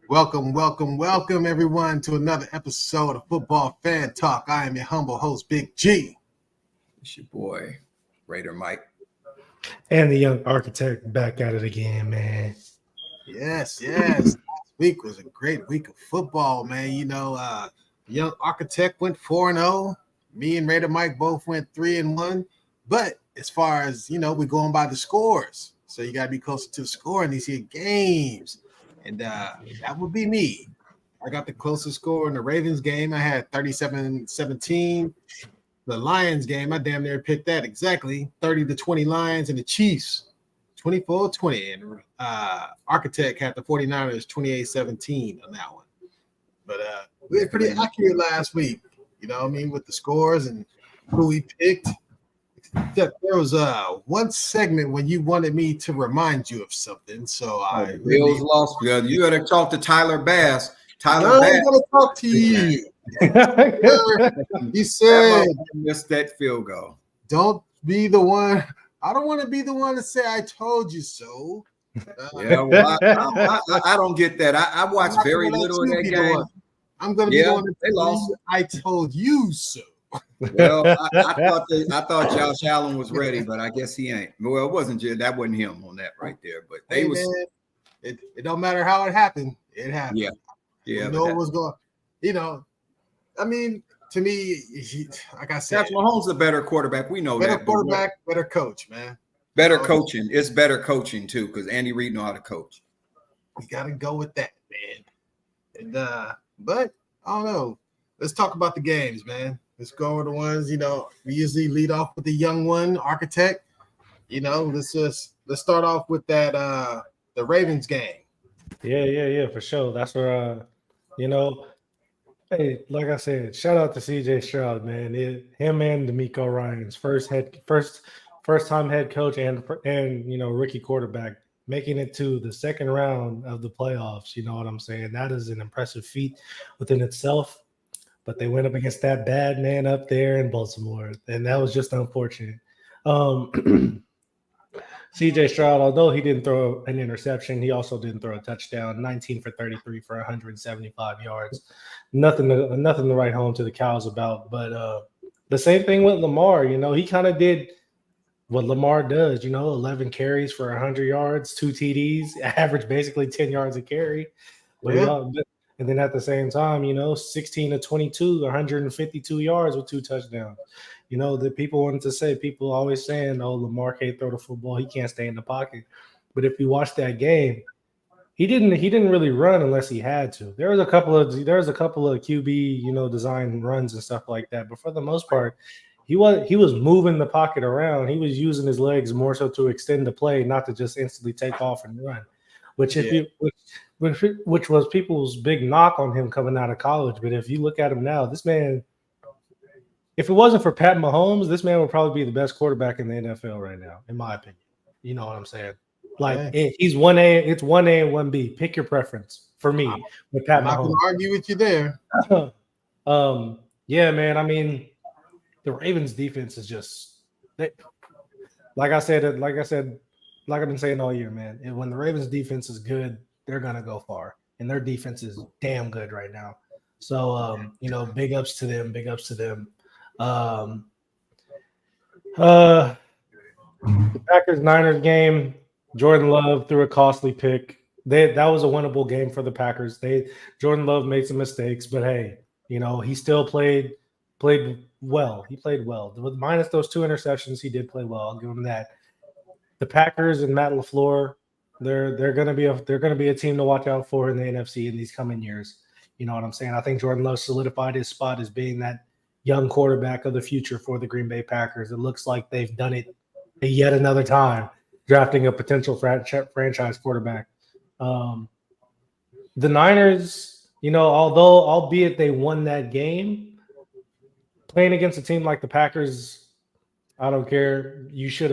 Welcome, everyone, to another episode of Football Fan Talk. I am your humble host, Big G. It's your boy, Raider Mike. And the young architect back at it again, man. Yes. Last week was a great week of football, man. Young architect went 4-0. Me and Raider Mike both went 3-1. But as far as, we're going by the scores. So you got to be closer to the score in these here games. And that would be me. I got the closest score in the Ravens game. I had 37-17. The Lions game, I damn near picked that exactly. 30-20 Lions, and the Chiefs, 24-20. And Architect had the 49ers 28-17 on that one. But we were pretty accurate last week, with the scores and who we picked. There was one segment when you wanted me to remind you of something, so I Bills lost. You got to talk to Tyler Bass. I'm going to talk to you. He said, "Missed that field goal." Don't be the one. I don't want to be the one to say I told you so. I don't get that. I watched very little of that game. I'm going to be the one that lost. I told you so. Well, I thought Josh Allen was ready, but I guess he ain't. Well, it wasn't that wasn't him on that right there. But it don't matter how it happened. It happened. Yeah. You know it was going. To me, like I said, Mahomes is a better quarterback. We know better that. Quarterback, better coach, man. Better coaching. It's better coaching too, because Andy Reid know how to coach. We got to go with that, man. And but I don't know. Let's talk about the games, man. Let's go over the ones, we usually lead off with the young one, Architect. Let's start off with that the Ravens game. Yeah, for sure. That's where hey, like I said, shout out to CJ Stroud, man. Him and D'Amico Ryans, first time head coach and rookie quarterback, making it to the second round of the playoffs. You know what I'm saying? That is an impressive feat within itself. But they went up against that bad man up there in Baltimore, and that was just unfortunate. CJ Stroud, although he didn't throw an interception, he also didn't throw a touchdown. 19 for 33 for 175 yards. Nothing to write home to the cows about. But the same thing with Lamar. He kind of did what Lamar does. 11 carries for 100 yards, 2 TDs, average basically 10 yards a carry. And then at the same time, 16 to 22, 152 yards with 2 touchdowns. The people always saying, oh, Lamar can't throw the football. He can't stay in the pocket. But if you watch that game, he didn't really run unless he had to. There was a couple of QB, design runs and stuff like that. But for the most part, he was moving the pocket around. He was using his legs more so to extend the play, not to just instantly take off and run. Which was people's big knock on him coming out of college. But if you look at him now, this man, if it wasn't for Pat Mahomes, this man would probably be the best quarterback in the NFL right now, in my opinion. You know what I'm saying? He's 1A, it's 1A and 1B. Pick your preference for me with Pat Mahomes. I'm not going to argue with you there. Yeah, man. The Ravens defense is just like I've been saying all year, man. And when the Ravens defense is good, they're gonna go far, and their defense is damn good right now. So, big ups to them. The Packers-Niners game, Jordan Love threw a costly pick. That was a winnable game for the Packers. Jordan Love made some mistakes, but hey, he still played well. He played well. Minus those 2 interceptions, he did play well. I'll give him that. The Packers and Matt LaFleur, they're going to be a team to watch out for in the NFC in these coming years. You know what I'm saying? I think Jordan Love solidified his spot as being that young quarterback of the future for the Green Bay Packers. It looks like they've done it yet another time, drafting a potential franchise quarterback. The Niners, albeit they won that game, playing against a team like the Packers, I don't care. It should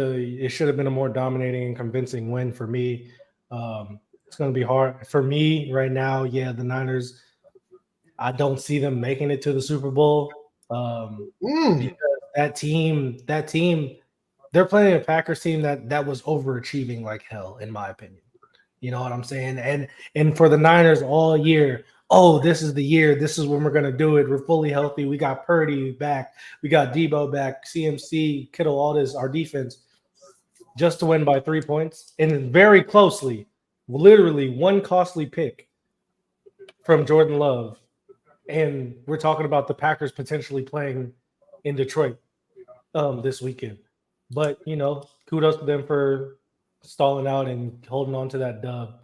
have been a more dominating and convincing win for me. It's going to be hard for me right now. Yeah, the Niners, I don't see them making it to the Super Bowl. Because that team, they're playing a Packers team that was overachieving like hell, in my opinion. You know what I'm saying? And for the Niners all year, oh, this is the year. This is when we're going to do it. We're fully healthy. We got Purdy back. We got Debo back, CMC, Kittle, all this, our defense, just to win by 3 points. And very closely, literally one costly pick from Jordan Love. And we're talking about the Packers potentially playing in Detroit this weekend. But, you know, kudos to them for stalling out and holding on to that dub.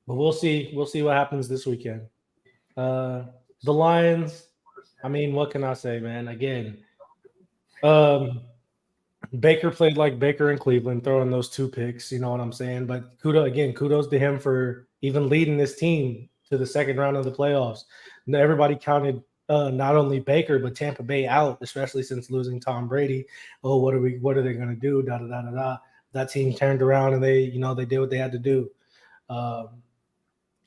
But we'll see. We'll see what happens this weekend. The Lions, I mean, what can I say, man? Again, Baker played like Baker in Cleveland, throwing those 2 picks. You know what I'm saying? But kudos to him for even leading this team to the second round of the playoffs. Everybody counted not only Baker but Tampa Bay out, especially since losing Tom Brady. Oh, what are they going to do? Da da da da da. That team turned around and they did what they had to do.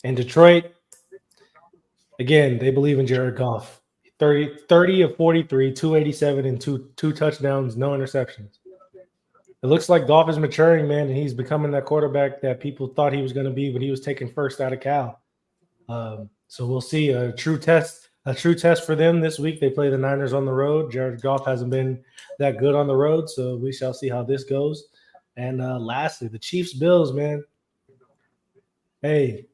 In Detroit, again, they believe in Jared Goff. 30 of 43, 287, and two touchdowns, no interceptions. It looks like Goff is maturing, man, and he's becoming that quarterback that people thought he was going to be when he was taken first out of Cal. So we'll see a true test for them this week. They play the Niners on the road. Jared Goff hasn't been that good on the road, so we shall see how this goes. And lastly, the Chiefs Bills, man. Hey,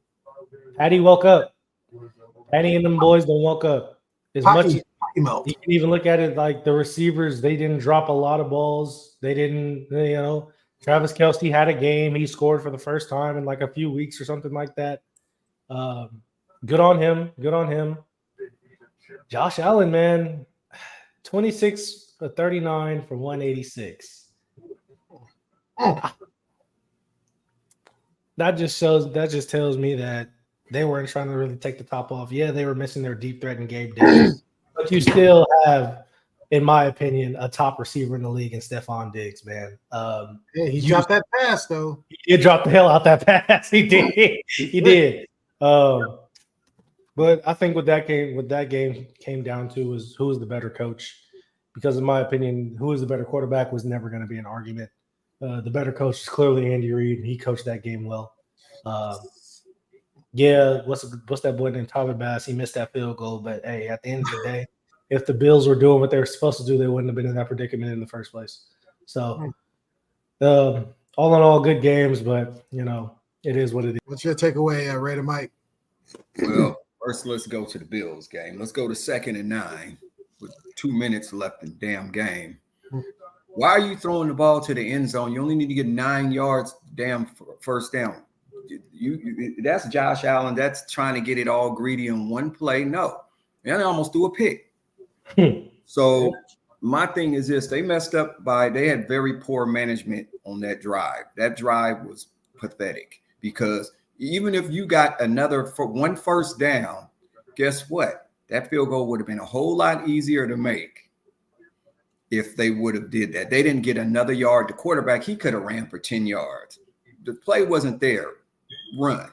Patty woke up. Patty and them boys don't woke up. As much as you can even look at it like the receivers, they didn't drop a lot of balls. They didn't, Travis Kelce had a game. He scored for the first time in like a few weeks or something like that. Good on him. Good on him. Josh Allen, man, 26 for 39 for 186. That just tells me that they weren't trying to really take the top off. Yeah, they were missing their deep threat and Gabe Davis. But you still have, in my opinion, a top receiver in the league in Stephon Diggs, man. He dropped that pass, though. He dropped the hell out that pass. He did. He did. But I think what that game came down to was who was the better coach. Because in my opinion, who was the better quarterback was never going to be an argument. The better coach is clearly Andy Reid, and he coached that game well. Yeah, what's that boy named Tyler Bass? He missed that field goal, but hey, at the end of the day, if the Bills were doing what they were supposed to do, they wouldn't have been in that predicament in the first place. So, all in all, good games, but it is what it is. What's your takeaway, Raider Mike? Well, first let's go to the Bills game. Let's go to 2nd and 9 with 2 minutes left in the damn game. Why are you throwing the ball to the end zone? You only need to get 9 yards, damn first down. That's Josh Allen. That's trying to get it all greedy in one play. No, and they almost threw a pick. So my thing is this: they messed up they had very poor management on that drive. That drive was pathetic because even if you got one first down, guess what? That field goal would have been a whole lot easier to make if they would have did that. They didn't get another yard. The quarterback, he could have ran for 10 yards. The play wasn't there. Run.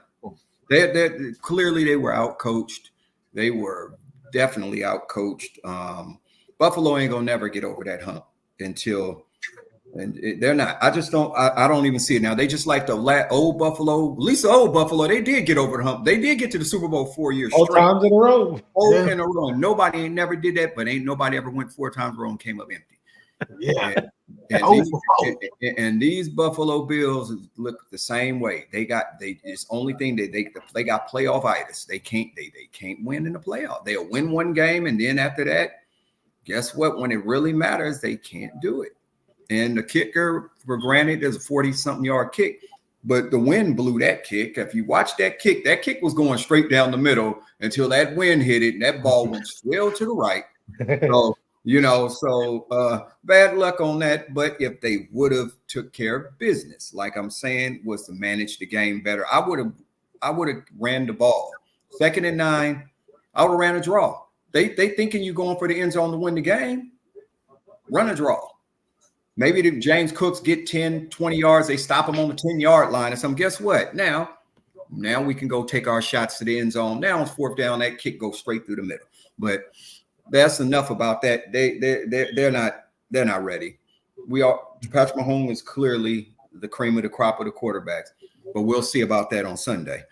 Clearly they were outcoached. They were definitely outcoached. Buffalo ain't gonna never get over that hump they're not. I don't even see it now. They just like the old Buffalo, at least the old Buffalo, they did get over the hump. They did get to the Super Bowl 4 years straight. 4 times in a row. In a row. Nobody ain't never did that, but ain't nobody ever went 4 times in a row and came up empty. Yeah. And these Buffalo Bills look the same way. It's only thing that they got playoff-itis. They can't win in the playoff. They'll win one game, and then after that, guess what? When it really matters, they can't do it. And the kicker, for granted, there's a 40-something yard kick, but the wind blew that kick. If you watch that kick was going straight down the middle until that wind hit it, and that ball went swell to the right. So, bad luck on that. But if they would have took care of business, like I'm saying, was to manage the game better, I would have ran the ball. 2nd and 9, I would have ran a draw. They thinking you going for the end zone to win the game. Run a draw. Maybe the James Cooks get 10, 20 yards. They stop him on the 10-yard line or something. Guess what? Now we can go take our shots to the end zone. Now it's 4th down. That kick goes straight through the middle. But that's enough about that. They're not ready. Patrick Mahomes is clearly the cream of the crop of the quarterbacks. but we'll see about that on Sunday.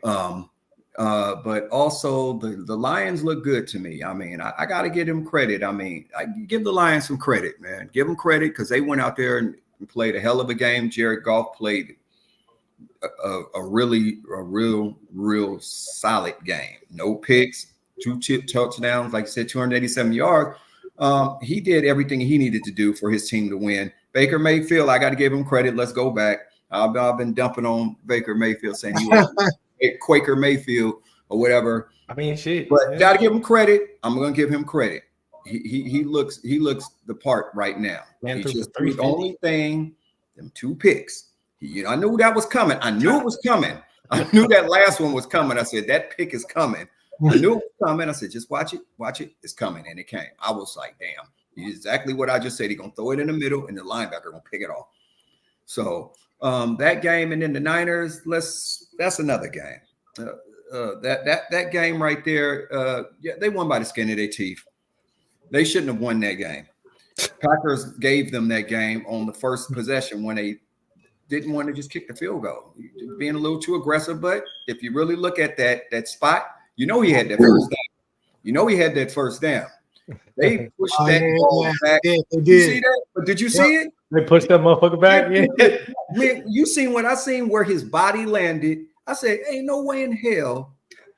But also the Lions look good to me. I mean, I got to give them credit. I mean, I give the Lions some credit, man. Give them credit because they went out there and played a hell of a game. Jared Goff played a real solid game. No picks, 2 touchdowns, like I said, 287 yards. He did everything he needed to do for his team to win. Baker Mayfield, I got to give him credit. Let's go back. I've been dumping on Baker Mayfield saying he was Quaker Mayfield or whatever. I mean, shit. But got to give him credit. I'm going to give him credit. He looks the part right now. He's just the only thing. Them 2 picks. I knew that was coming. I knew it was coming. I knew that last one was coming. I said that pick is coming. I knew it was coming. I said just watch it. It's coming, and it came. I was like, damn. Exactly what I just said. He's gonna throw it in the middle, and the linebacker gonna pick it off. So that game, and then the Niners. That's another game. That game right there. Yeah, they won by the skin of their teeth. They shouldn't have won that game. Packers gave them that game on the first possession when they didn't want to just kick the field goal, being a little too aggressive. But if you really look at that spot, he had that first down. He had that first down. They pushed that ball back. Did you see that? But did you see it? They pushed that motherfucker back. Yeah. Man, you seen what I seen where his body landed. I said, ain't no way in hell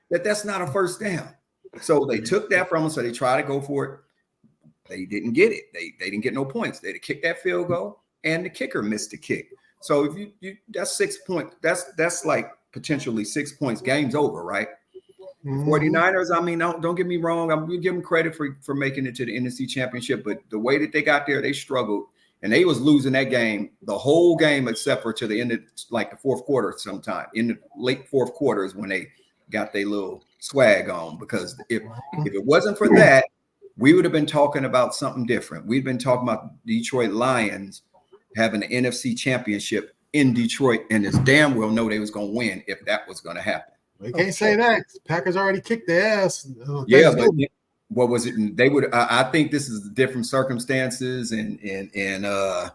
that's not a first down. So they took that from him. So they tried to go for it. They didn't get it. They didn't get no points. They had to kick that field goal, and the kicker missed the kick. So if you that's 6 points. That's like potentially 6 points. Game's over, right? 49ers, I mean, don't get me wrong. I'm gonna give them credit for making it to the NFC Championship, but the way that they got there, they struggled, and they was losing that game the whole game except for to the end of like the fourth quarter. Sometime in the late fourth quarter is when they got their little swag on. Because if it wasn't for that, we would have been talking about something different. We'd been talking about Detroit Lions having the NFC Championship in Detroit, and as damn well know they was going to win if that was going to happen. We can't say that. Packers already kicked their ass. Yeah, but what was it? They would. I think this is different circumstances, and that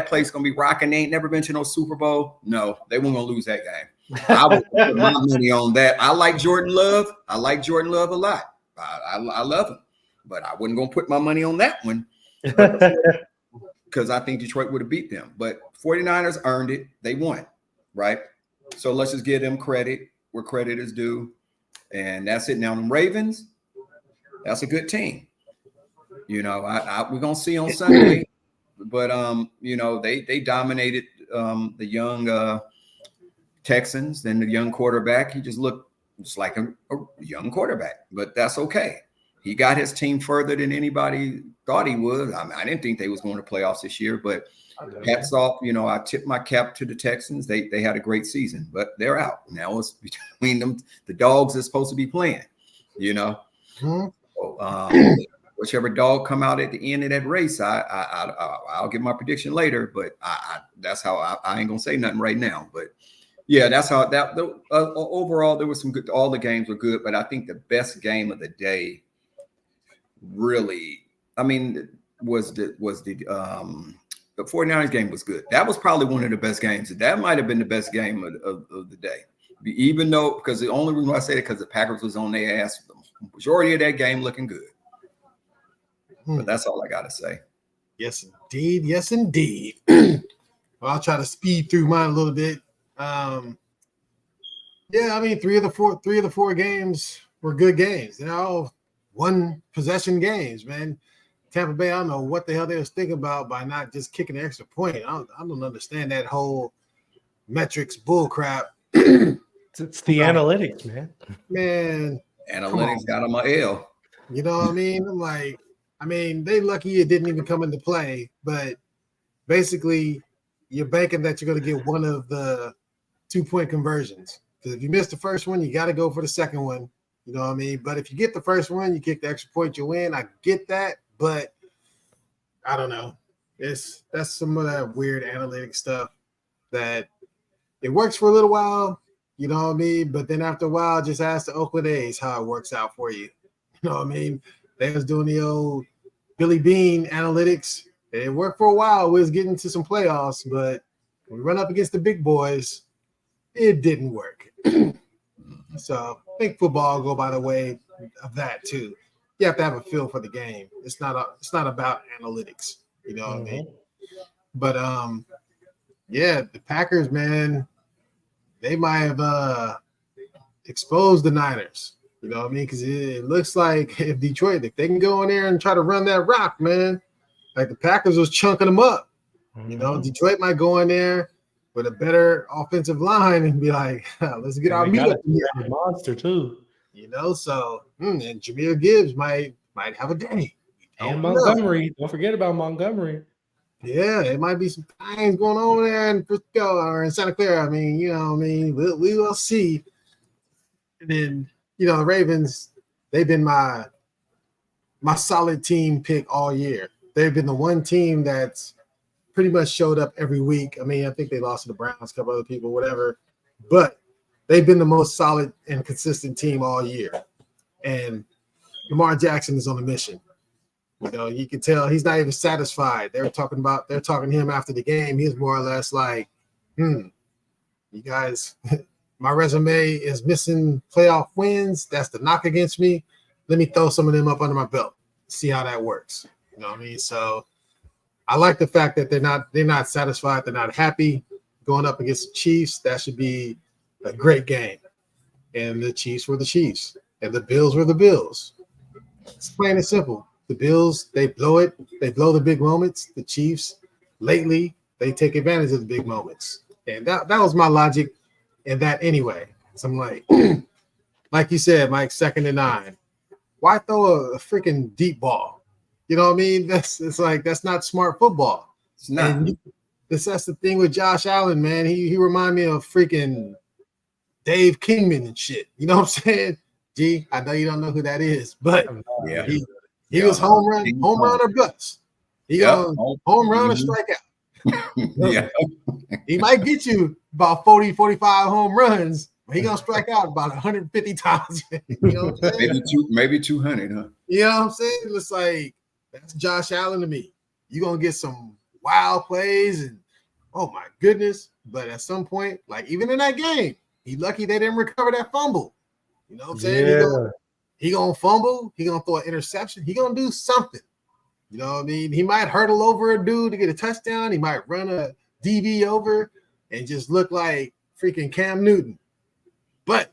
place gonna be rocking. They ain't never been to no Super Bowl. No, they weren't gonna lose that game. I would put my money on that. I like Jordan Love. I like Jordan Love a lot. I love him, but I wasn't gonna put my money on that one because I think Detroit would have beat them. But 49ers earned it. They won, right? So let's just give them credit where credit is due. And that's it. Now, the Ravens, that's a good team. We're going to see on Sunday. But, they dominated the young Texans. Then the young quarterback, he just looked just like a young quarterback. But that's okay. He got his team further than anybody thought he would. I mean, I didn't think they was going to playoffs this year, but hats off. I tipped my cap to the Texans. They had a great season, but they're out. Now it's between them, the dogs are supposed to be playing, So, whichever dog come out at the end of that race, I'll give my prediction later, but that's how I ain't going to say nothing right now. But yeah, that's how overall there was some good, all the games were good, but I think the best game of the day really, was the 49ers game was good. That was probably one of the best games. That might have been the best game of the day. Even though, because the only reason why I say it because the Packers was on their ass for the majority of that game looking good. But that's all I got to say. Yes, indeed. Yes, indeed. Well, I'll try to speed through mine a little bit. Three of the four games were good games. They're all one possession games, man. Tampa Bay, I don't know what the hell they was thinking about by not just kicking an extra point. I don't understand that whole metrics bull crap. It's the analytics, man. Man, analytics got them a L. You know what I mean? They lucky it didn't even come into play, but basically you're banking that you're going to get one of the 2-point conversions. Because if you miss the first one, you got to go for the second one. You know what I mean? But if you get the first one, you kick the extra point, you win. I get that, but I don't know. That's some of that weird analytic stuff that it works for a little while, you know what I mean? But then after a while, just ask the Oakland A's how it works out for you. You know what I mean? They was doing the old Billy Bean analytics. It worked for a while. We was getting to some playoffs, but we run up against the big boys, it didn't work. So I think football go by the way of that too. You have to have a feel for the game. It's not about analytics. You know what I mean? But yeah, the Packers, man, they might have exposed the Niners. You know what I mean? Because it looks like if Detroit, if they can go in there and try to run that rock, man, like the Packers was chunking them up. You know, Detroit might go in there with a better offensive line and be like, let's get our meat up here. Monster too. You know, so and Jameer Gibbs might have a day. And Montgomery. Don't forget about Montgomery. Yeah, it might be some things going on there in Frisco or in Santa Clara. I mean, you know, we will see. And then, you know, the Ravens, they've been my solid team pick all year. They've been the one team that's pretty much showed up every week. I mean, I think they lost to the Browns, a couple other people, whatever. But they've been the most solid and consistent team all year. And Lamar Jackson is on a mission. You know, you can tell he's not even satisfied. They're talking to him after the game. He's more or less like, you guys, my resume is missing playoff wins. That's the knock against me. Let me throw some of them up under my belt. See how that works. You know what I mean? So I like the fact that they're not satisfied. They're not happy going up against the Chiefs. That should be a great game. And the Chiefs were the Chiefs. And the Bills were the Bills. It's plain and simple. The Bills, they blow it. They blow the big moments. The Chiefs, lately, they take advantage of the big moments. And that was my logic in that anyway. So I'm like you said, Mike, 2nd and 9. Why throw a freaking deep ball? You know what I mean? That's not smart football. It's not. And that's the thing with Josh Allen, man. He remind me of freaking Dave Kingman and shit. You know what I'm saying? G, I know you don't know who that is, but yeah. He was home run or bust. He goes home run or strikeout. Yeah. He might get you about 40, 45 home runs, but he gonna strike out about 150 times. You know what I'm saying? Maybe 200, huh? You know what I'm saying? It's like that's Josh Allen to me. You're gonna get some wild plays and oh my goodness. But at some point, like even in that game, he lucky they didn't recover that fumble. You know what I'm saying? Yeah. He gonna fumble. He gonna throw an interception. He gonna do something. You know what I mean? He might hurdle over a dude to get a touchdown. He might run a DB over and just look like freaking Cam Newton. But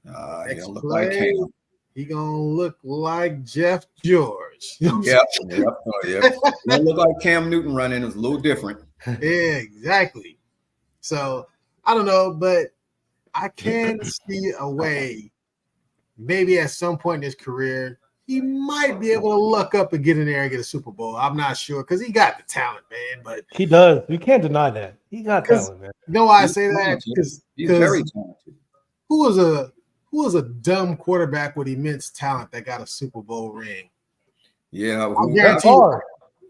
he don't look like Cam. He gonna look like Jeff George. You know Yep. He don't look like Cam Newton running. It's a little different. Yeah, exactly. So I don't know, but I can see a way. Maybe at some point in his career, he might be able to luck up and get in there and get a Super Bowl. I'm not sure because he got the talent, man. But he does. You can't deny that. He got talent, man. You know why I say that? Because he's very talented. Who was a dumb quarterback with immense talent that got a Super Bowl ring? Yeah,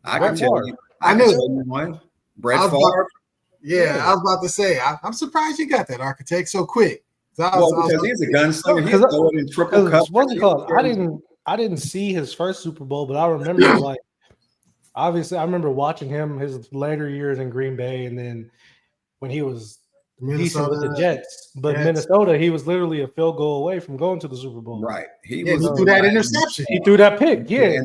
I can tell you. I knew one. Brett Favre. I was about to say. I'm surprised you got that architect so quick. Because he's a gunslinger. He's going in triple coverage. What's it called? I didn't see his first Super Bowl, but I remember obviously I remember watching him his later years in Green Bay, and then when he was decent with the Jets. But Minnesota, he was literally a field goal away from going to the Super Bowl. Right. He threw that interception. He threw that pick. Yeah.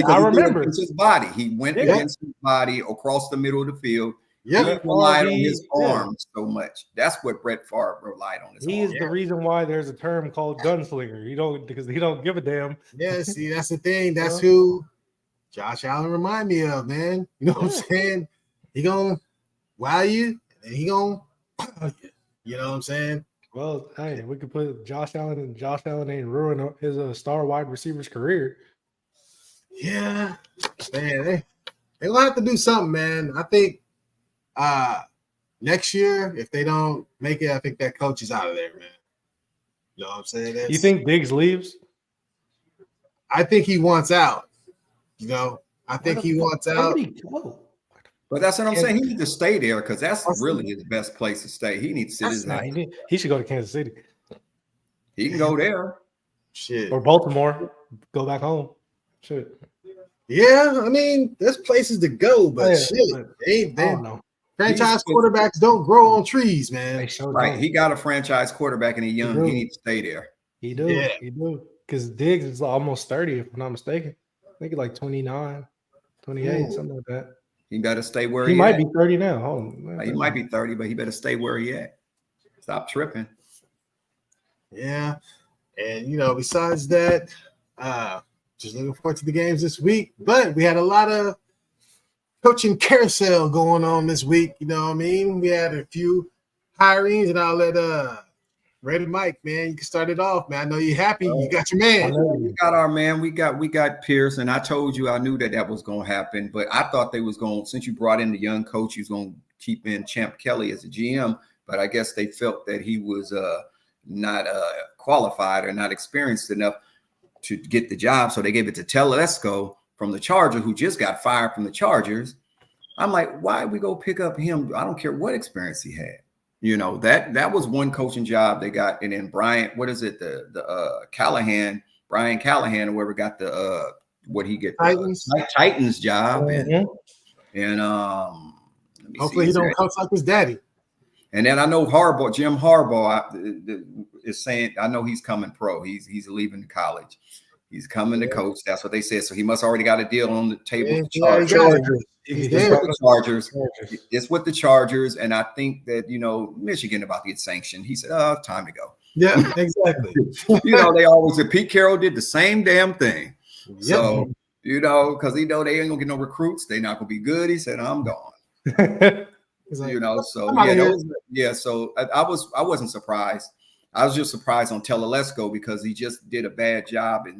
I remember. His body. He went against his body across the middle of the field. Yeah, he relied on his arms so much. That's what Brett Favre relied on. He is the reason why there's a term called gunslinger. Because he don't give a damn. Yeah, see, that's the thing. That's who Josh Allen remind me of, man. You know what I'm saying? He gonna wow you, and he gonna you know what I'm saying? Well, hey, we could put Josh Allen, and Josh Allen ain't ruin his star wide receiver's career. Yeah, man, they gonna have to do something, man. I think. Next year, if they don't make it, I think that coach is out of there, man. You know what I'm saying? You think Diggs leaves? I think he wants out. You know, I think he wants out. But that's what I'm saying. He needs to stay there because that's really his best place to stay. He needs to sit his ass. He should go to Kansas City. He can go there. Shit. Or Baltimore. Go back home. Shit. Yeah, I mean, there's places to go, but shit. I don't know. Franchise quarterbacks don't grow on trees, man. Right. He got a franchise quarterback and he's young. He needs to stay there. He do. Because Diggs is almost 30, if I'm not mistaken. I think he's like 29, 28, something like that. He better stay where he might be 30 now. Hold on. He might be 30, but he better stay where he at. Stop tripping. Yeah. And, besides that, just looking forward to the games this week. But we had a lot of coaching carousel going on this week. You know what I mean? We had a few hirings, and I'll let Red Mike, man, you can start it off, man. I know you're happy. You got your man. We got our man. We got Pierce, and I told you I knew that was going to happen, but I thought they was going, since you brought in the young coach, he was going to keep in Champ Kelly as a GM, but I guess they felt that he was not qualified or not experienced enough to get the job, so they gave it to Telesco from the Chargers, who just got fired from the Chargers. I'm like, why we go pick up him? I don't care what experience he had. That was one coaching job they got. And then Brian, what is it? The Callahan, Brian Callahan, whoever got the what he get Titans job. And hopefully he don't coach like his daddy. And then I know Jim Harbaugh is saying, I know he's coming pro. He's leaving college. He's coming to coach. That's what they said. So he must already got a deal on the table with the Chargers. It's with the Chargers. And I think that, Michigan about to get sanctioned. He said, oh, time to go. Yeah, exactly. They always said Pete Carroll did the same damn thing. Yep. So, because they ain't gonna get no recruits. They're not gonna be good. He said, I'm gone. So I wasn't surprised. I was just surprised on Telesco because he just did a bad job at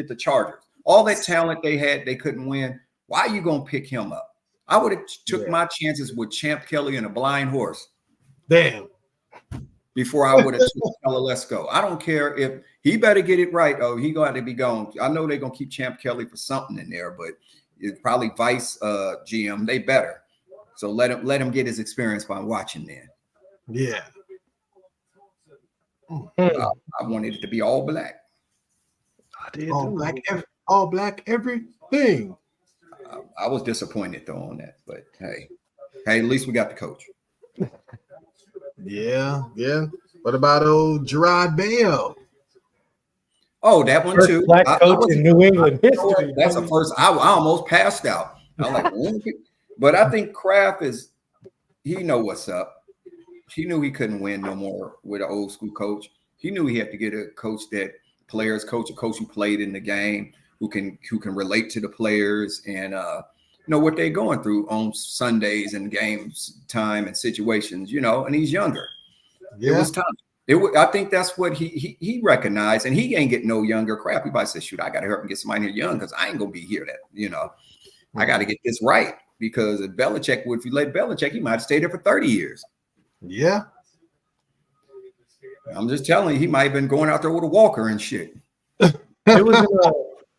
the Chargers. All that talent they had, they couldn't win. Why are you gonna pick him up? I would have took my chances with Champ Kelly and a blind horse. Damn. Before I would have took Telesco. I don't care if he better get it right. Oh, he gonna have to be gone. I know they're gonna keep Champ Kelly for something in there, but it's probably vice GM. They better. So let him get his experience by watching then. Yeah. I wanted it to be all black. I did all black everything. I was disappointed though on that, but hey, at least we got the coach. Yeah. What about old Gerard Bale? Oh, that one too. Black coach in New England history. That's the first. I almost passed out. I'm like, but I think Kraft he know what's up. He knew he couldn't win no more with an old school coach. He knew he had to get a coach that a coach who played in the game, who can relate to the players and know what they're going through on Sundays and games time and situations, and he's younger. Yeah. It was time. I think that's what he recognized, and he ain't getting no younger. Crap, he might say, shoot, I got to help him get somebody here young because I ain't gonna be here. I got to get this right because if you let Belichick, he might have stayed there for 30 years. Yeah. I'm just telling you, he might have been going out there with a walker and shit. It was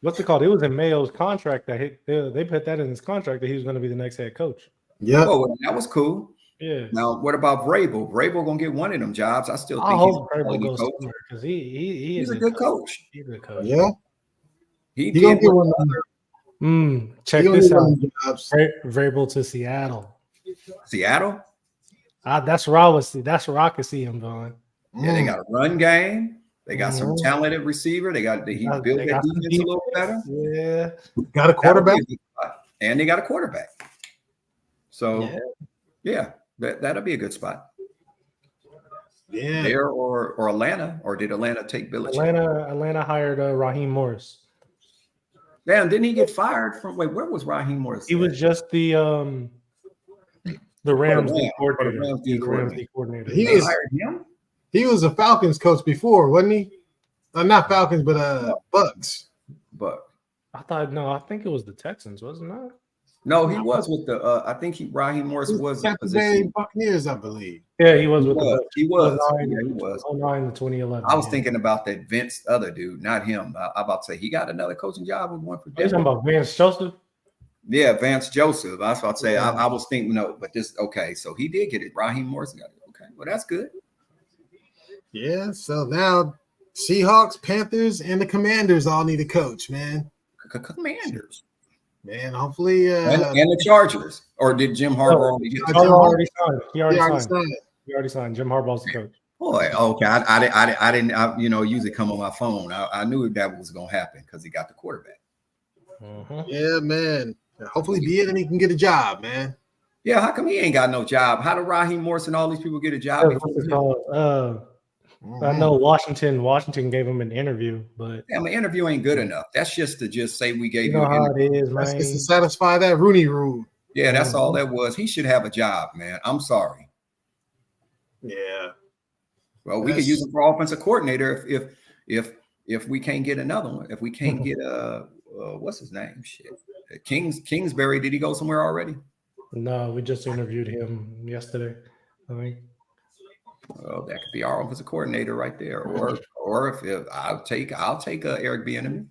what's it called? It was in Mayo's contract that they put that in his contract that he was going to be the next head coach. Yeah. Oh, well, that was cool. Yeah. Now, what about Vrabel? Vrabel gonna get one of them jobs. I still think hope Vrabel goes somewhere because he's a good coach. He's a good coach. Yeah. He did get one. Check this out. Vrabel to Seattle. Seattle? That's where I could see him going. Yeah, they got a run game. They got some talented receiver. He built that defense a little better. Yeah. Got a quarterback. And they got a quarterback. So yeah, that'll be a good spot. Yeah. There or Atlanta, or did Atlanta take Belichick? Atlanta hired Raheem Morris. Damn, didn't he get fired from? Wait, where was Raheem Morris? He was just the Rams coordinator. He hired him. He was a Falcons coach before, wasn't he? Not Falcons, but Bucks. But I think it was the Texans, wasn't it? No, he was with the. I think Raheem Morris was Tampa Bay Buccaneers, I believe. Yeah, he was with the Bucks. He was. 09 to 2011. I was thinking about that Vince other dude, not him. I'm about to say he got another coaching job with one for Denver. Talking about Vance Joseph? Yeah, Vance Joseph. I was about to say I was thinking but this okay. So he did get it. Raheem Morris got it. Okay, well that's good. Yeah. So now Seahawks, Panthers, and the Commanders all need a coach, man. Commanders. Man, hopefully and the Chargers. Or did Jim Harbaugh already get the Harbaugh job? already signed. He already signed. signed. He already signed. Jim Harbaugh's the coach. Boy, okay. I didn't usually come on my phone. I knew that was going to happen because he got the quarterback. Yeah, man. Hopefully, Bieniemy can get a job, man. Yeah, how come he ain't got no job? How did Raheem Morris and all these people get a job? I know Washington gave him an interview, but an interview ain't good enough. That's just to just say we gave you know an how interview. it is, That's man. just to satisfy that Rooney Rule. Yeah, that's all that was. He should have a job, man. I'm sorry. Yeah. Well, we could use him for offensive coordinator if we can't get another one. If we can't get what's his name? Shit, Kingsbury. Did he go somewhere already? No, we just interviewed him yesterday. I mean, well, that could be our offensive coordinator right there. Or if I'll take Eric Bieniemy.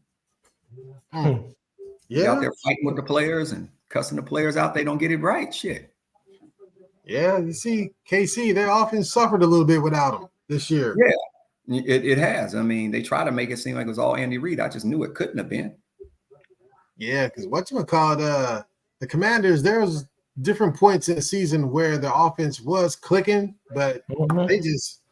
Yeah, out there fighting with the players and cussing the players out. They don't get it right. Shit. Yeah, you see, KC, their offense suffered a little bit without him this year. Yeah, it has. I mean, they try to make it seem like it was all Andy Reid. I just knew it couldn't have been. Yeah, because the Commanders, there was different points in the season where the offense was clicking, but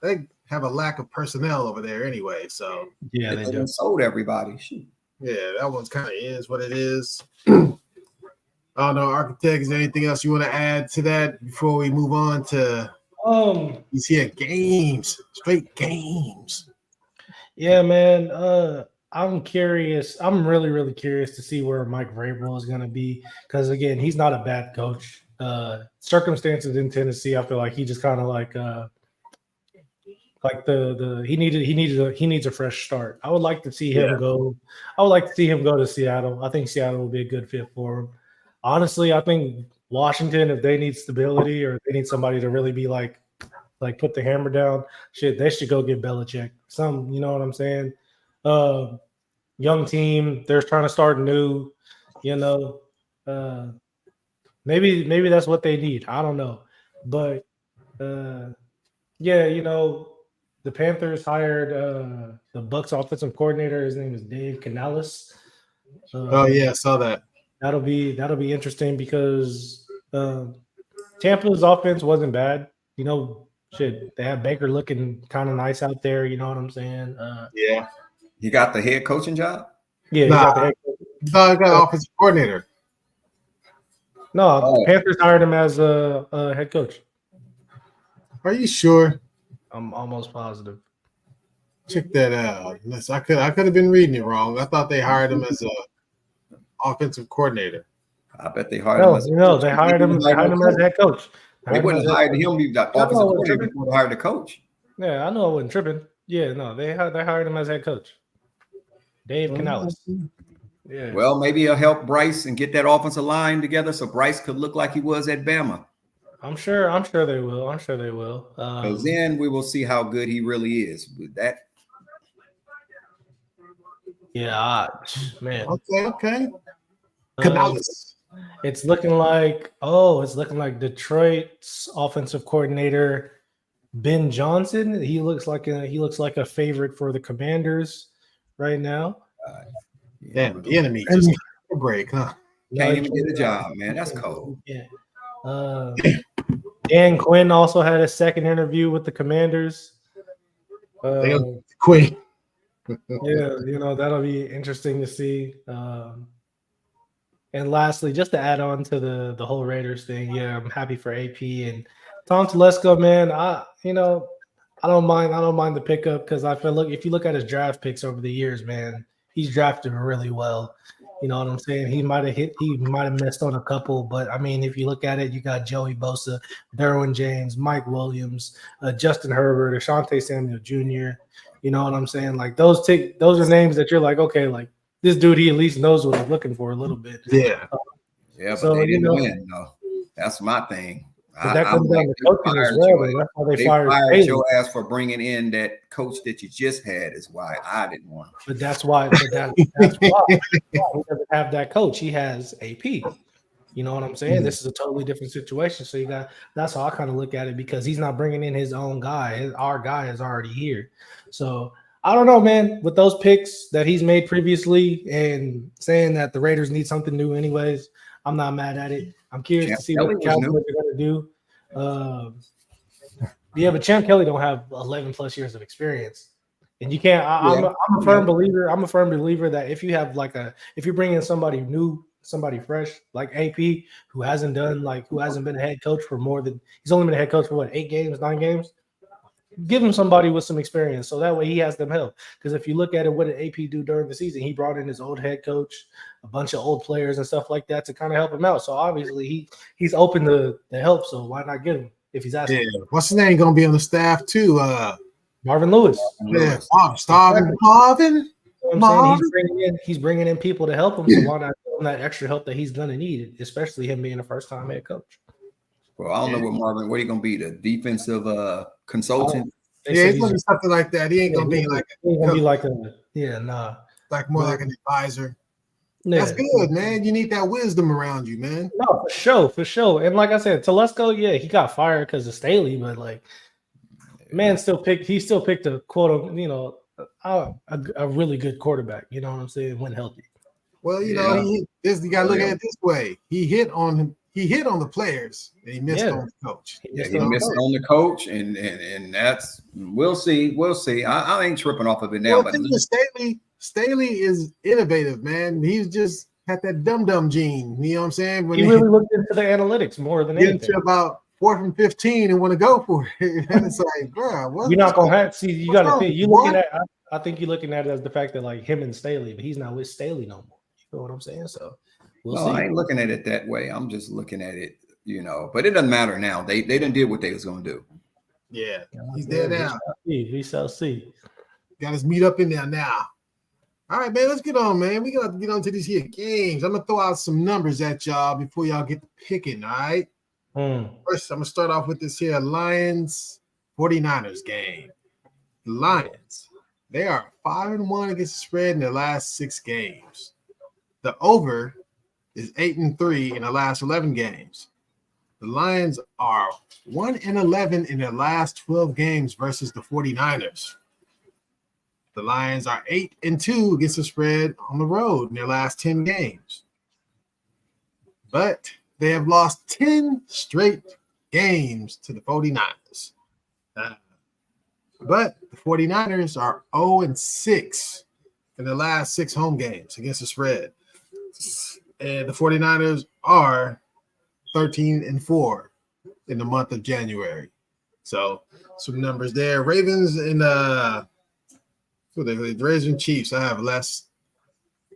they have a lack of personnel over there anyway. So yeah, they just sold everybody. Shoot. Yeah, that one's kind of is what it is. I don't know, Architect, is there anything else you want to add to that before we move on to you see games, straight games? Yeah, man. I'm curious. I'm really, really curious to see where Mike Vrabel is going to be because again, he's not a bad coach. Circumstances in Tennessee, I feel like he just kind of he needs a fresh start. I would like to see him go. I would like to see him go to Seattle. I think Seattle will be a good fit for him. Honestly, I think Washington, if they need stability or if they need somebody to really be like put the hammer down, shit, they should go get Belichick. You know what I'm saying? Young team, they're trying to start new. You know, maybe that's what they need. I don't know, but yeah, you know. The Panthers hired the Bucs offensive coordinator. His name is Dave Canales. I saw that. That'll be interesting because Tampa's offense wasn't bad. You know, shit, they have Baker looking kind of nice out there. You know what I'm saying? You got the head coaching job? Yeah, you got the head coach. No, I got offensive coordinator. No, Panthers hired him as a head coach. Are you sure? I'm almost positive. Check that out. I could have been reading it wrong. I thought they hired him as a offensive coordinator. I bet they hired him as they hired him as head coach. They wouldn't have hired him the offensive coordinator before they hired the coach. Yeah, I know I wasn't tripping. Yeah, no, they hired him as head coach. Dave Canales. Yeah. Well, maybe he'll help Bryce and get that offensive line together so Bryce could look like he was at Bama. I'm sure they will. Because then we will see how good he really is with that. Yeah, man. Okay. Canales. It's looking like Detroit's offensive coordinator Ben Johnson. He looks like a favorite for the Commanders right now. Damn, the enemy just a break, huh? Can't even get a job, man. That's cold. Yeah. Dan Quinn also had a second interview with the Commanders. Quinn. Yeah, you know, that'll be interesting to see. And lastly, just to add on to the whole Raiders thing, yeah, I'm happy for AP and Tom Telesco, man. I don't mind the pickup because I feel if you look at his draft picks over the years, man, he's drafted really well. You know what I'm saying? He might have missed on a couple, but I mean, if you look at it, you got Joey Bosa, Derwin James, Mike Williams, Justin Herbert, Asante Samuel Jr. You know what I'm saying? Like those are names that you're like, okay, like this dude, he at least knows what he's looking for a little bit. Yeah. But they didn't win, though. That's my thing. But that comes down to coaching as well. That's how they fired your ass for bringing in that coach that you just had is why I didn't want him. But that's why he doesn't have that coach. He has AP. You know what I'm saying? This is a totally different situation. So that's how I kind of look at it because he's not bringing in his own guy. Our guy is already here. So I don't know, man. With those picks that he's made previously and saying that the Raiders need something new anyways, I'm not mad at it. I'm curious Champ to see Kelly what the was Cowboys new. are going to do. Yeah, but Champ Kelly don't have 11 plus years of experience, and you can't. I'm a firm believer. I'm a firm believer that if you have if you bring in somebody new, somebody fresh like AP who hasn't been a head coach for he's only been a head coach for 8 games, 9 games. Give him somebody with some experience, so that way he has them help. Because if you look at it, what did AP do during the season? He brought in his old head coach, a bunch of old players and stuff like that to kind of help him out. So obviously he's open to help. So why not get him if he's asking? Yeah, what's his name gonna be on the staff too? Marvin Lewis. Yeah, Marvin. You know what I'm saying? He's bringing in people to help him. So why not give him that extra help that he's gonna need, especially him being a first time head coach? Well, I don't know what Marvin. What are you gonna be? The defensive consultant? Yeah, he's gonna be something like that. He ain't gonna be like like more like an advisor. Yeah. That's good, man. You need that wisdom around you, man. No, for sure. And like I said, Telesco, yeah, he got fired because of Staley, but like, man, he still picked a quote, a really good quarterback. You know what I'm saying? When healthy. Well, you gotta look at it this way. He hit on the players and he missed on the coach. He missed on the coach, and that's we'll see. I ain't tripping off of it now. Well, but Staley is innovative, man. He's just had that dumb gene. You know what I'm saying? When he really looked into the analytics more than anything. Get to about 4th and 15 and want to go for it. And it's like, bro, you're not gonna have. See, you got to think. You looking at. I think you're looking at it as the fact that like him and Staley, but he's not with Staley no more. You know what I'm saying? So we'll see. I ain't looking at it that way. I'm just looking at it, But it doesn't matter now. They didn't do what they was gonna do. Yeah, he's there now. We shall see. Got us meet up in there now. All right, man, let's get on, man. We got to get on to these here games. I'm going to throw out some numbers at y'all before y'all get to picking, all right? First, I'm going to start off with this here Lions 49ers game. The Lions, they are 5-1 against the spread in their last 6 games. The over is 8-3 in the last 11 games. The Lions are 1-11 in their last 12 games versus the 49ers. The Lions are 8-2 against the spread on the road in their last 10 games. But they have lost 10 straight games to the 49ers. But the 49ers are 0-6 in the last 6 home games against the spread. And the 49ers are 13-4 in the month of January. So some numbers there. Ravens and the Ravens and Chiefs. I have less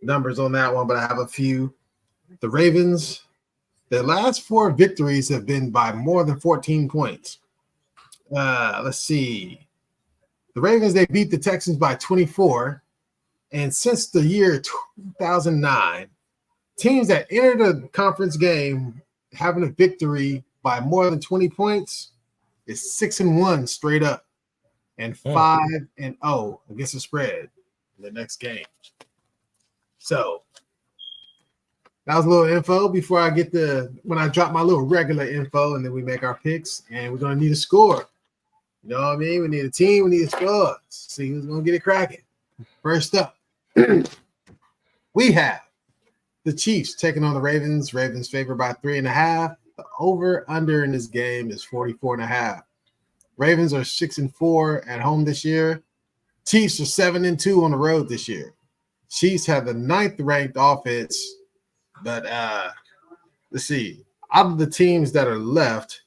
numbers on that one, but I have a few. The Ravens, their last 4 victories have been by more than 14 points. Let's see. The Ravens, they beat the Texans by 24. And since the year 2009, teams that entered a conference game having a victory by more than 20 points is 6-1 straight up and 5-0 against the spread in the next game. So that was a little info before I get when I drop my little regular info, and then we make our picks, and we're going to need a score. You know what I mean? We need a team. We need a score. Let's see who's going to get it cracking. First up, we have the Chiefs taking on the Ravens. Ravens favored by 3.5. The over-under in this game is 44.5. Ravens are 6-4 at home this year. Chiefs are 7-2 on the road this year. Chiefs have the 9th ranked offense, but let's see. Out of the teams that are left,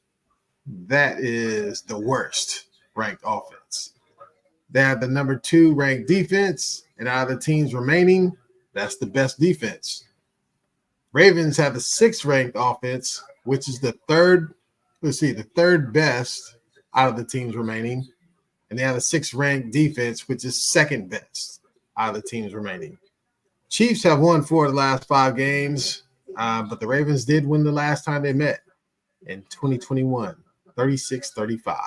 that is the worst ranked offense. They have the number 2 ranked defense, and out of the teams remaining, that's the best defense. Ravens have the 6th ranked offense, which is the third best out of the teams remaining. And they have a 6th ranked defense, which is 2nd best out of the teams remaining. Chiefs have won 4 of the last 5 games, but the Ravens did win the last time they met in 2021, 36-35.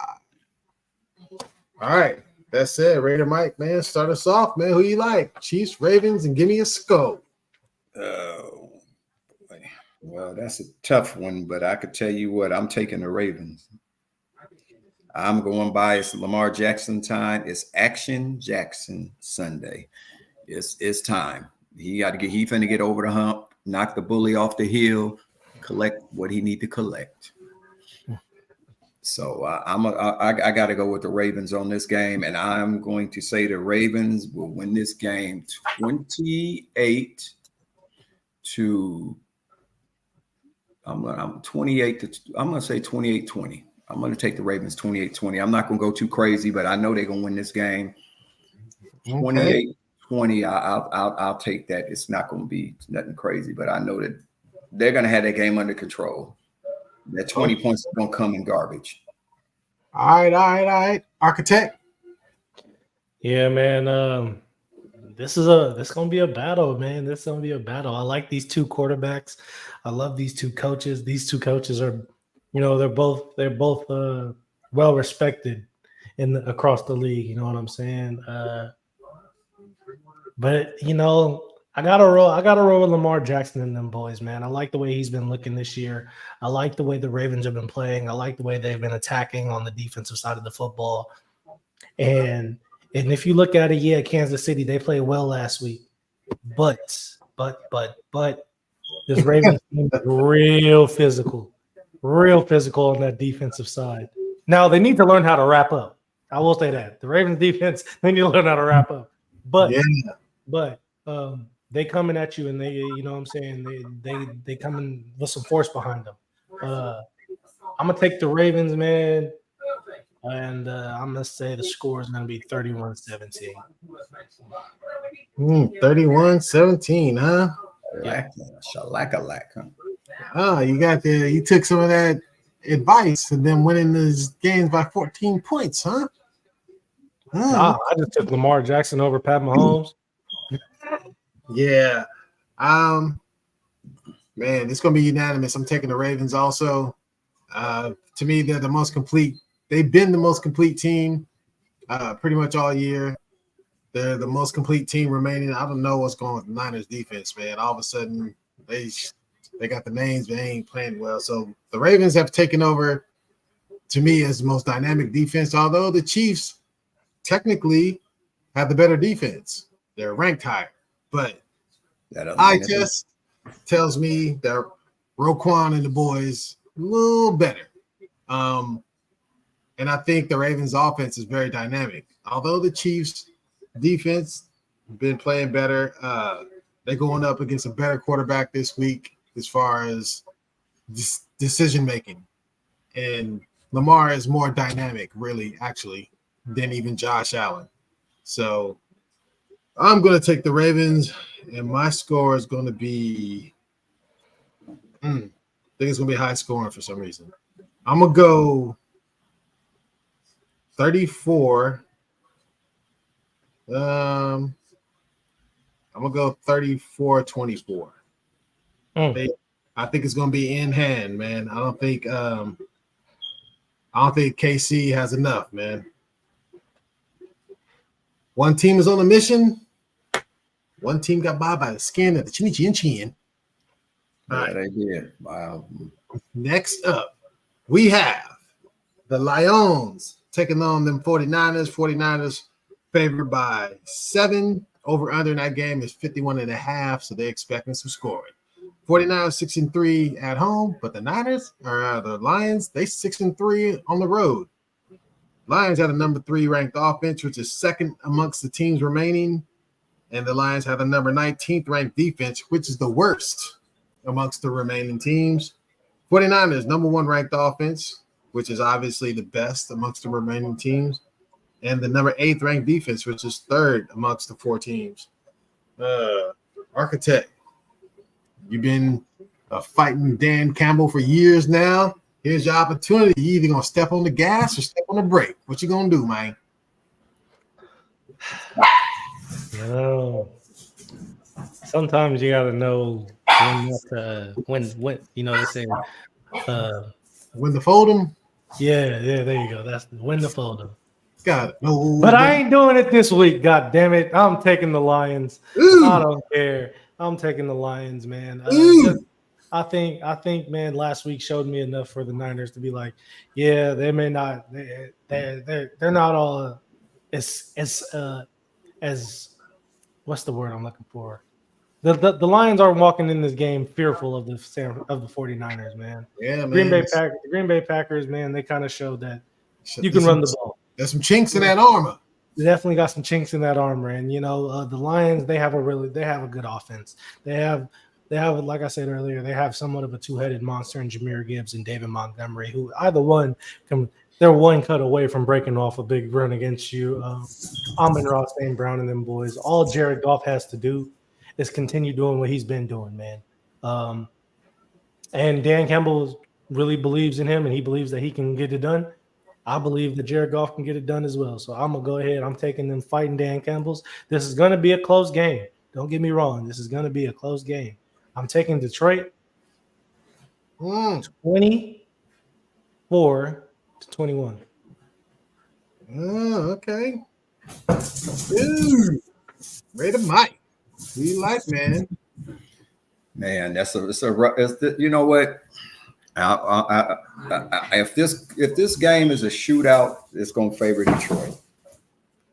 All right, that's it. Raider Mike, man, start us off, man. Who you like? Chiefs, Ravens, and give me a scope. Oh, well, that's a tough one, but I could tell you what, I'm taking the Ravens. I'm going by it's Lamar Jackson time. It's Action Jackson Sunday. It's time. He finna get over the hump, knock the bully off the hill, collect what he need to collect. So I got to go with the Ravens on this game, and I'm going to say the Ravens will win this game 28 to. I'm 28 to. I'm going to say 28-20. I'm going to take the Ravens 28-20. I'm not going to go too crazy, but I know they're going to win this game 28-20. I'll take that. It's not going to be nothing crazy, but I know that they're going to have that game under control. That 20 points are going to come in garbage. All right. Architect. Yeah, man. This gonna be a battle, man. This is gonna be a battle. I like these two quarterbacks. I love these two coaches. These two coaches are, they're both well respected across the league. You know what I'm saying? But I gotta roll with Lamar Jackson and them boys, man. I like the way he's been looking this year. I like the way the Ravens have been playing. I like the way they've been attacking on the defensive side of the football. And if you look at it, Kansas City, they played well last week. But this Ravens team is real physical on that defensive side. Now they need to learn how to wrap up. I will say that. The Ravens defense, they need to learn how to wrap up. But they coming at you, and they, you know what I'm saying, they coming with some force behind them. I'm gonna take the Ravens, man. And I'm going to say the score is going to be 31-17. 31-17, huh? Shalaka-lack, huh? Oh, you took some of that advice and then winning these games by 14 points, huh? Nah, I just took Lamar Jackson over Pat Mahomes. Yeah. Man, it's going to be unanimous. I'm taking the Ravens also. To me, they're the most complete. They've been the most complete team pretty much all year. They're the most complete team remaining. I don't know what's going on with the Niners defense, man. All of a sudden, they got the names, but they ain't playing well. So the Ravens have taken over, to me, as the most dynamic defense, although the Chiefs technically have the better defense. They're ranked higher. But eye test tells me that Roquan and the boys a little better. And I think the Ravens offense is very dynamic. Although the Chiefs defense been playing better, they're going up against a better quarterback this week as far as decision making. And Lamar is more dynamic, really, actually, than even Josh Allen. So I'm going to take the Ravens, and my score is going to be I think it's going to be high scoring for some reason. I'm going to go 34. I'm gonna go 34-24. I think it's gonna be in hand, man. I don't think KC has enough, man. One team is on a mission. One team got by the skin of the chin. All right, they did. Wow. Next up, we have the Lions taking on them 49ers. 49ers favored by 7. Over under in that game is 51.5, so they're expecting some scoring. 49ers 6-3 at home, but the Lions, they 6-3 on the road. Lions had a number 3 ranked offense, which is second amongst the teams remaining, and the Lions have a number 19th ranked defense, which is the worst amongst the remaining teams. 49ers number 1 ranked offense, which is obviously the best amongst the remaining teams, and the number 8th ranked defense, which is third amongst the 4 teams. Architect, you've been fighting Dan Campbell for years now. Here's your opportunity. You either gonna step on the gas or step on the brake. What you gonna do, man? Sometimes you gotta know when they say when to fold them. Yeah, there you go. That's when to fold them. Got it. No, but I ain't doing it this week. God damn it! I'm taking the Lions. I don't care. I'm taking the Lions, man. I think, man, last week showed me enough for the Niners to be like, yeah, they may not, they're not all as what's the word I'm looking for? The Lions are walking in this game fearful of the 49ers, man. Yeah, man. The Green Bay Packers, man, they kind of showed that you can There's run the ball. There's some chinks in that armor. They definitely got some chinks in that armor, and the Lions, they have a good offense. They have like I said earlier, they have somewhat of a two-headed monster in Jahmyr Gibbs and David Montgomery, who either one they're one cut away from breaking off a big run against you. Amon-Ra St. Brown and them boys. All Jared Goff has to do is continue doing what he's been doing, man. And Dan Campbell really believes in him, and he believes that he can get it done. I believe that Jared Goff can get it done as well. So I'm going to go ahead. I'm taking them fighting Dan Campbell's. This is going to be a close game. Don't get me wrong. This is going to be a close game. I'm taking Detroit 24-21. Oh, okay. Dude. Raider Mike. We like, man. Man, you know what? If this game is a shootout, it's going to favor Detroit.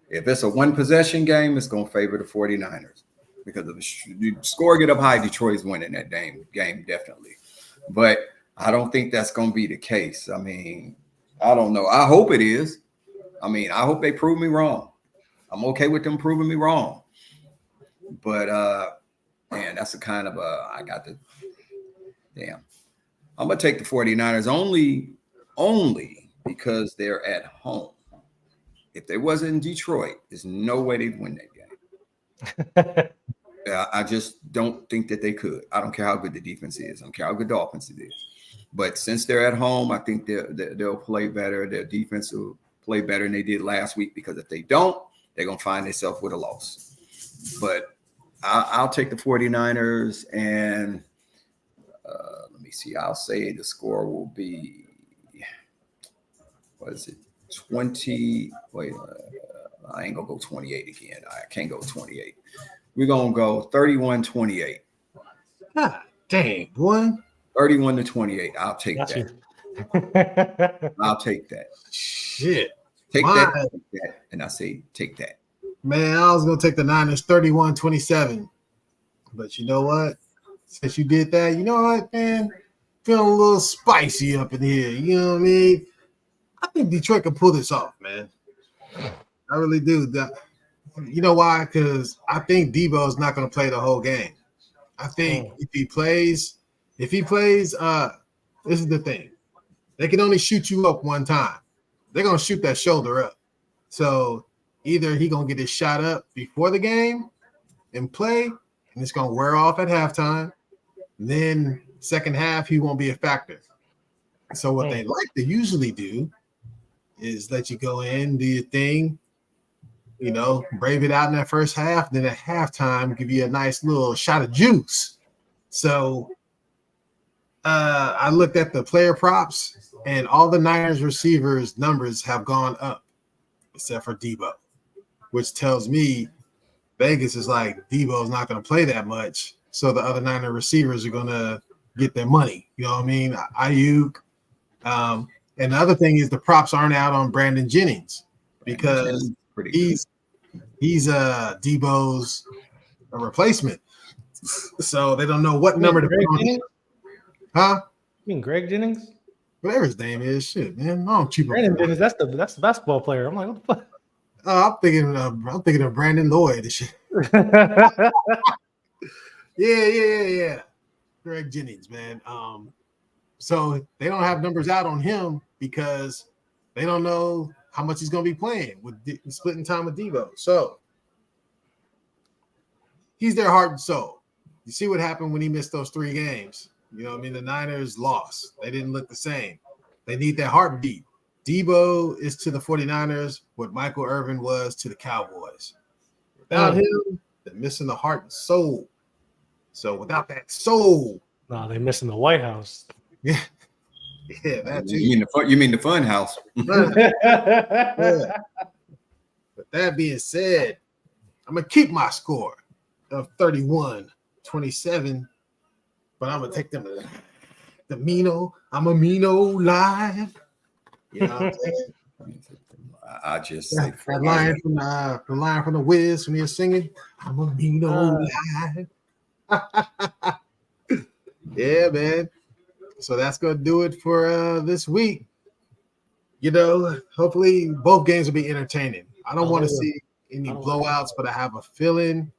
If it's a one possession game, it's going to favor the 49ers because of the score get up high. Detroit's winning that game definitely, but I don't think that's going to be the case. I mean, I don't know. I hope it is. I mean, I hope they prove me wrong. I'm okay with them proving me wrong, but man, that's a kind of I got the damn. I'm going to take the 49ers only because they're at home. If they wasn't in Detroit, there's no way they'd win that game. I just don't think that they could. I don't care how good the defense is. I don't care how good the offense is. But since they're at home, I think they'll play better. Their defense will play better than they did last week because if they don't, they're going to find themselves with a loss. But I'll take the 49ers and let me see. I'll say the score will be, what is it? 20. Wait, I ain't going to go 28 again. I can't go 28. We're going to go 31-28. God dang, boy. 31-28. I'll take that. I'll take that. Shit. Take that. And I say take that. Man, I was going to take the Niners 31-27. But you know what? Since you did that, you know what, man? Feeling a little spicy up in here. You know what I mean? I think Detroit can pull this off, man. I really do. You know why? Because I think Debo is not going to play the whole game. I think if he plays, this is the thing. They can only shoot you up one time. They're going to shoot that shoulder up. So either he going to get his shot up before the game and play, and it's going to wear off at halftime. And then second half, he won't be a factor. So what they like to usually do is let you go in, do your thing, you know, brave it out in that first half. Then at halftime, give you a nice little shot of juice. So I looked at the player props, and all the Niners receivers' numbers have gone up, except for Debo, which tells me Vegas is like, Debo's not going to play that much, so the other Niner receivers are going to get their money. You know what I mean? Ayuk. And the other thing is the props aren't out on Brandon Jennings because he's Debo's replacement. So they don't know what number to put on him. Huh? You mean Greg Jennings? Whatever his name is, shit, man. I don't cheap. Brandon Jennings, that's the basketball player. I'm like, what the fuck? I'm thinking of Brandon Lloyd and shit. Yeah. Greg Jennings, man. So they don't have numbers out on him because they don't know how much he's going to be playing with splitting time with Debo. So he's their heart and soul. You see what happened when he missed those 3 games. You know what I mean? The Niners lost. They didn't look the same. They need that heartbeat. Debo is to the 49ers what Michael Irvin was to the Cowboys. Without him, they're missing the heart and soul. So without that soul. No, they're missing the White House. Yeah, that too. You mean the fun house? Yeah. But that being said, I'm gonna keep my score of 31-27, but I'm gonna take them to the Mino. I'm a Mino live. You know what I'm saying? I just say that line from the Wiz when he was singing, I'm a Mino live. Yeah, man. So that's gonna do it for this week. You know, hopefully both games will be entertaining. I don't want to see any blowouts, but I have a feeling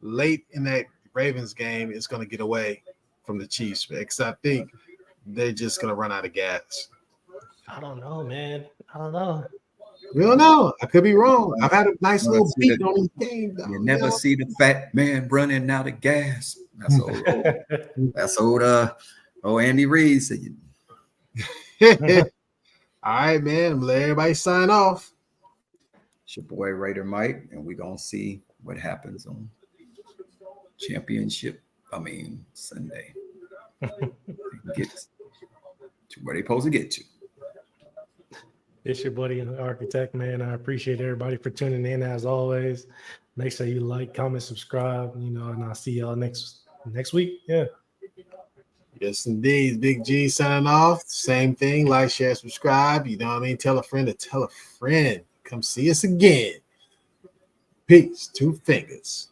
late in that Ravens game it's gonna get away from the Chiefs because I think they're just gonna run out of gas. I don't know, man. I don't know. We don't know. I could be wrong. I've had a nice Never little see beat the- on this game. You never see the fat man running out of gas. That's old. That's old. Andy Reid said. All right, man. I'm gonna let everybody sign off. It's your boy Raider Mike, and we're gonna see what happens on Sunday. Get to where they supposed to get to. It's your buddy and the architect, man. I appreciate everybody for tuning in as always. Make sure you like, comment, subscribe, and I'll see y'all next week. Yeah. Yes, indeed. Big G signing off. Same thing. Like, share, subscribe. You know what I mean? Tell a friend to tell a friend. Come see us again. Peace. 2 fingers.